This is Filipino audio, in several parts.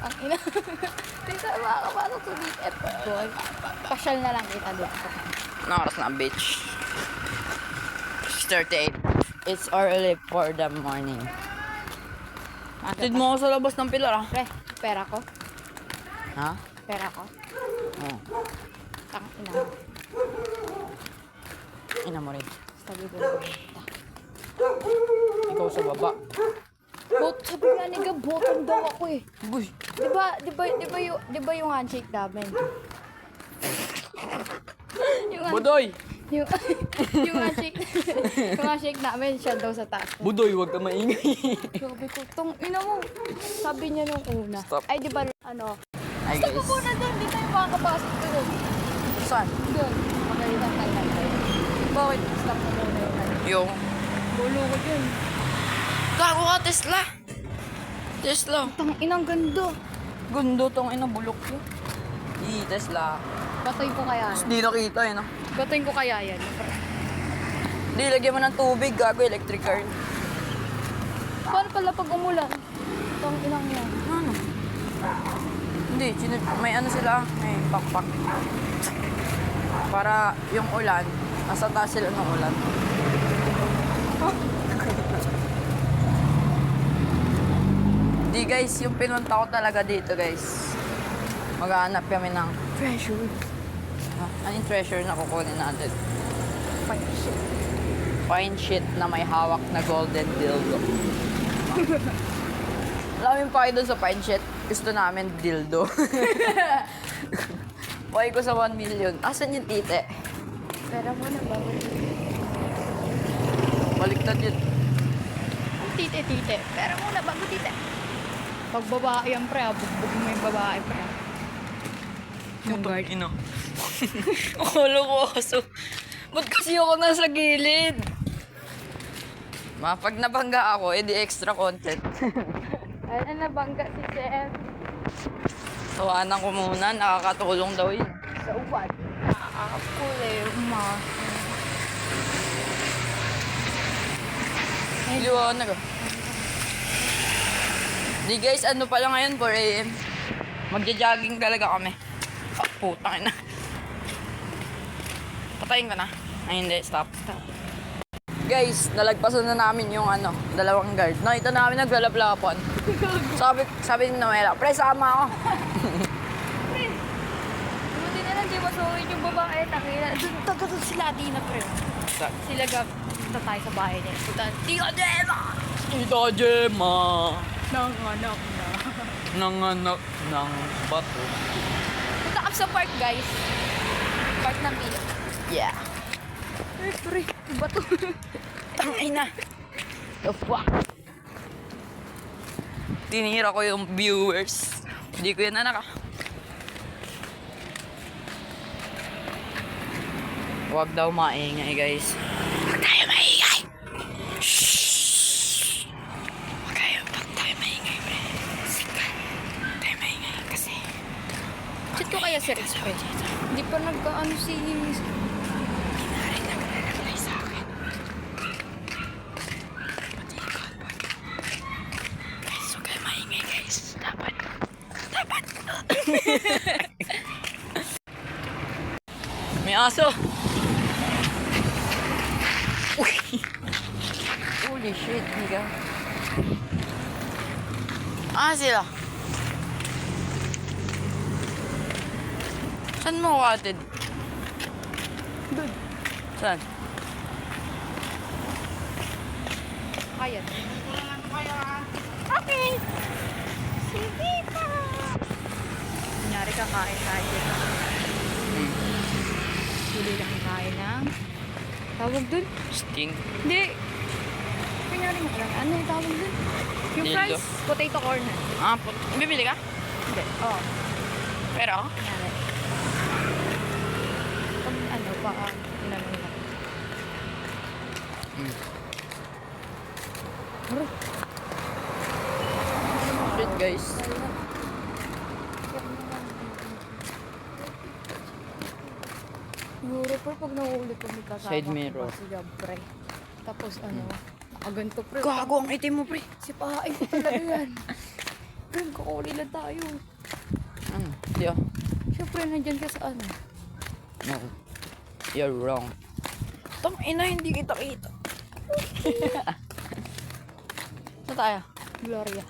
Ang ina. Dito, makakapasok sa BF. Boy, pasyal na lang kita dito. Ano oras na, bitch? 6:38. It's early for the morning. Tid mo ako sa labas ng pilar, ah. Pre, pera ko. Ha? Pera ko. Oo. Ang ina mo. Ina mo rin. Sabi ko. Ikaw sa baba. Sabi nga ni Gab, bottom daw ako eh. Buy. Di ba yung handshake namin? yung, Budoy! yung, yung handshake namin, siya daw sa taas. Budoy, wag ka maingay. Sabi ko, tong ina mo. Sabi niya nung una. Stop. Ay, di ba, ano? Hi Stop guys. ko muna doon, di tayo makakapasok doon. Saan? Doon, magalitan tayo natin. Bakit? Stop mo muna yung ano. Yung. Bulo ko dyan. Gago ka, Tesla! Tesla. Tang inang ganda. Gundo tong ina, bulok yun. Tesla. Batoy ko kaya. Hindi nakita eh, no? Batoy ko kaya yan. Hindi, lagyan mo ng tubig, gago, electric car. Paano pala pag umulan? Tang inang yan. Ano? Hindi, may ano sila, may pakpak. Para yung ulan, nasa taas sila ng ulan. Di guys, yung pinunta ko talaga dito guys. Maghahanap kami ng Treasure. anong treasure na kukunin natin. Fine shit. Fine shit na may hawak na golden dildo. Alam pa kayo dun sa fine shit, gusto namin dildo. Buhay ko sa 1 million. Asan yung tite? Pera mo na ba? Baliktad yun. Ang tite-tite. Pera mo na bago tite. Pag babae yan pre, bugbog mo yung babae pre. Yung guard. Ino. Akala ko aso. Ba't kasi ako nasa gilid? Pag nabangga ako, edi extra content. Ano nabangga si Chef? Tawanan ko muna, nakakatulong daw yun. So what? Nakakakulema. Liwanag ah. Di guys, ano pala ngayon, 4 AM. Magja-jogging talaga kami. Ah, putang ina. Patayin ko na. Ay, hindi. Stop. Guys, nalagpasan na namin yung ano, dalawang guard. Nakita namin naglalaplapan. sabi ni Noela, pre, sama ako. Pre, buti na lang di masuhin yung babae. Tangina. Doon sila di na pre. Sila punta tayo sa bahay niya. Punta, Tito Gemma! Tito Gemma! Nanganak na. Nanganak ng bato. Punta kami sa park guys. Park ng Pilo. Yeah. Pre, bato. Tangay na. The fuck? Tinira ko yung viewers. Hindi ko yan anak ah. Huwag daw maingay guys. Huwag tayo maingay! Shhh! Huwag tayo maingay, pre. Sikat. Huwag tayo maingay kasi. Chat ko kaya si Rex, pre. Hindi pa nagkaano si... Pinari nagre-reply sa akin. Pati ikaw, pag... Guys, huwag kayo maingay guys. Dapat. May aso. Uy. Holy shit, nigga. Sila. Saan mo katid? Doon. Saan? Kaya. Okay. Sige pa. Kunyari kakain tayo dito. Pili lang kain ng... Tawag dun? Sting. Hindi. Kunyari mo lang. Ano yung tawag dun? Yung Dildo. fries, potato corner. Bibili ka? Hindi. Oo. Pero? Kunyari. Pag ano pa, inano lang. Aray. Shit guys. Siguro pre, pag nahuli ko may kasama Side mirror. ko si Gab, pre. Tapos ano, ganito pre. Gago ang itim mo pre. Si pahain ko talaga yan. Pre, kakuli lang tayo. Di oh. Siyempre, nandyan ka sa ano. No. You're wrong. Tang ina, hindi kita kita. Saan tayo? Gloria.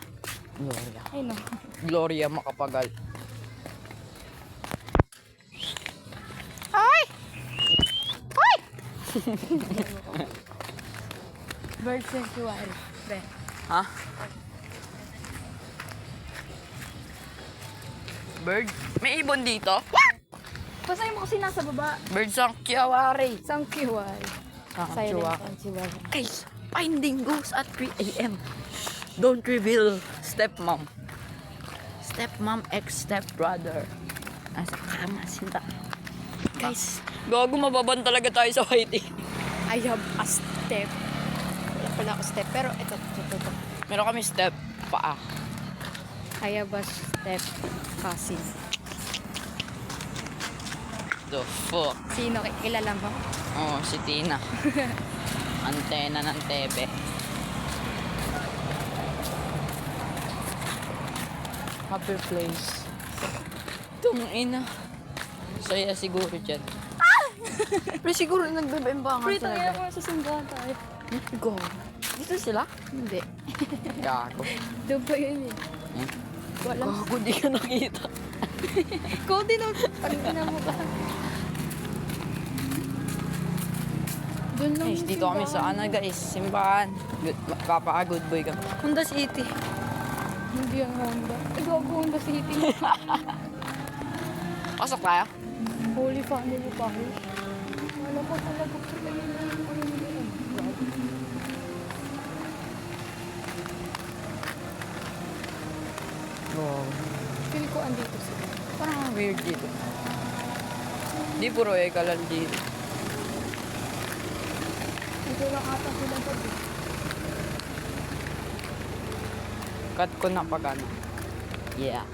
Gloria. Ay no. Gloria Macapagal. Ay! Ay! Bird sanctuary. Pre. Ha? Bird? May ibon dito? Basahin mo kasi nasa baba. Bird sanctuary. Sanctuary. Silent sanctuary. Guys, finding ghosts at 3 a.m. Don't reveal stepmom. Stepmom ex stepbrother. Nasa kama sila. Guys, gago mababan talaga tayo sa waiting. I have a step. Wala pala ako step. Pero ito. Meron kami step paa. I have a step cousin. The fuck? Sino? Kilala mo? Oh, si Tina. Antena ng tebe. Happy place. Tungina. Saya siguro dyan. Pero siguro nagbebembangan Pre, sila. tayo mo sa simbahan tayo. Go. Dito sila? Hindi. Gago. Doon pa yun eh. Wala. Gago, di ka nakita. Ikaw din ang pagkina mo ba? Doon lang Guys, yung dito kami sa simbahan. ano guys, simbahan. Good, good boy kami. Honda City. Hindi ang Honda. Gago Honda City. Pasok tayo. Holy Family Parish. Wala pa talaga sila yun. Wow. Feel ko andito sila. Parang weird dito. Di puro eka lang dito. Ito lang ata sila gabi. Cut ko na pag ano. Yeah.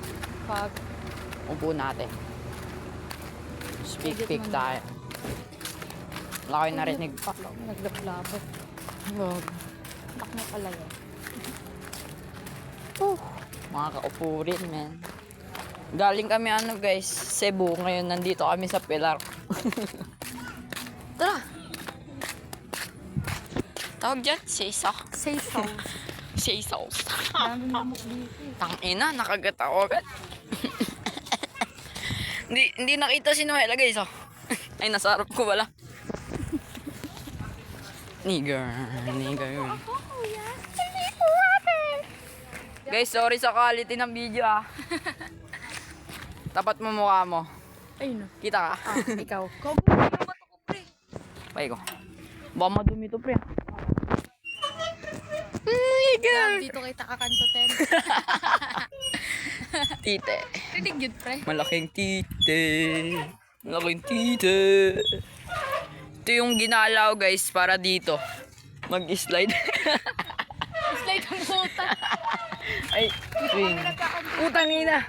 Pag Upo natin. Edit Speak mo na. tayo. Wala kayo narinig. Naglablabo. Wag. Tak na pala yun. Mga kaupo rin, man. Galing kami ano guys, Cebu. Ngayon nandito kami sa Pilar. Tara! Tawag dyan, Seisaw. Say so. Seisaw. Dami namok dito. Tangina, nakagat ako agad. hindi nakita si Noela guys, oh. Ay, nasa harap ko wala. Nigger. Guys, sorry sa quality ng video, ah. Tapat mo mukha mo. Ayun no. Kita ka? Ikaw. Kobo na bato ko, pre. Pay ko. Baka madumi to, pre. Dito kita kakanto 10. Tite. Titig yun, pre. Malaking tite. Malaking tite. Ito yung ginalaw, guys, para dito. Mag-slide. Slide ang puta. Ay, swing. Putang ina.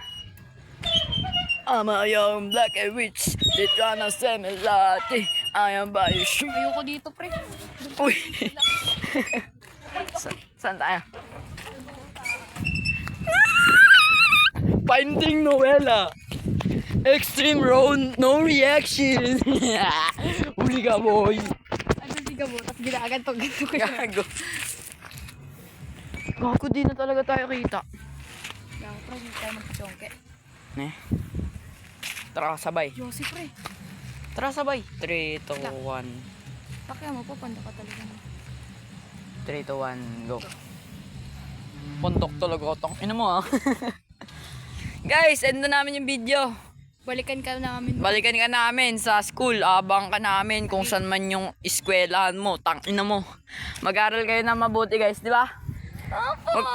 I'm a young black and rich. They tryna sell me latte. I am by your shoe. Ayoko dito, pre. Uy. Saan tayo? Finding Noela. Extreme road, no reaction. Huli ka, boy. Ano di ka mo? Tapos ginagan to. Ganto ko siya. Gago. Gago, di na talaga tayo kita. Gago, pre. Hindi tayo magpachongke. Eh. Tara, sabay. Yossi, pre. Tara, sabay. 3, 2, 1. Pakya mo po. Panda ka talaga. 3, 2, 1, go. Puntok talaga ko. Ina mo, ah. Guys, end na namin yung video. Balikan ka namin. Balikan ka namin sa school. Abang ka namin kung saan man yung eskwelahan mo. Tangina mo. Mag-aral kayo na mabuti, guys. Di ba?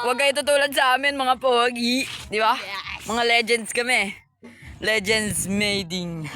Wag kayo tutulad sa amin, mga pogi. Di ba? Mga legends kami. Legends mating.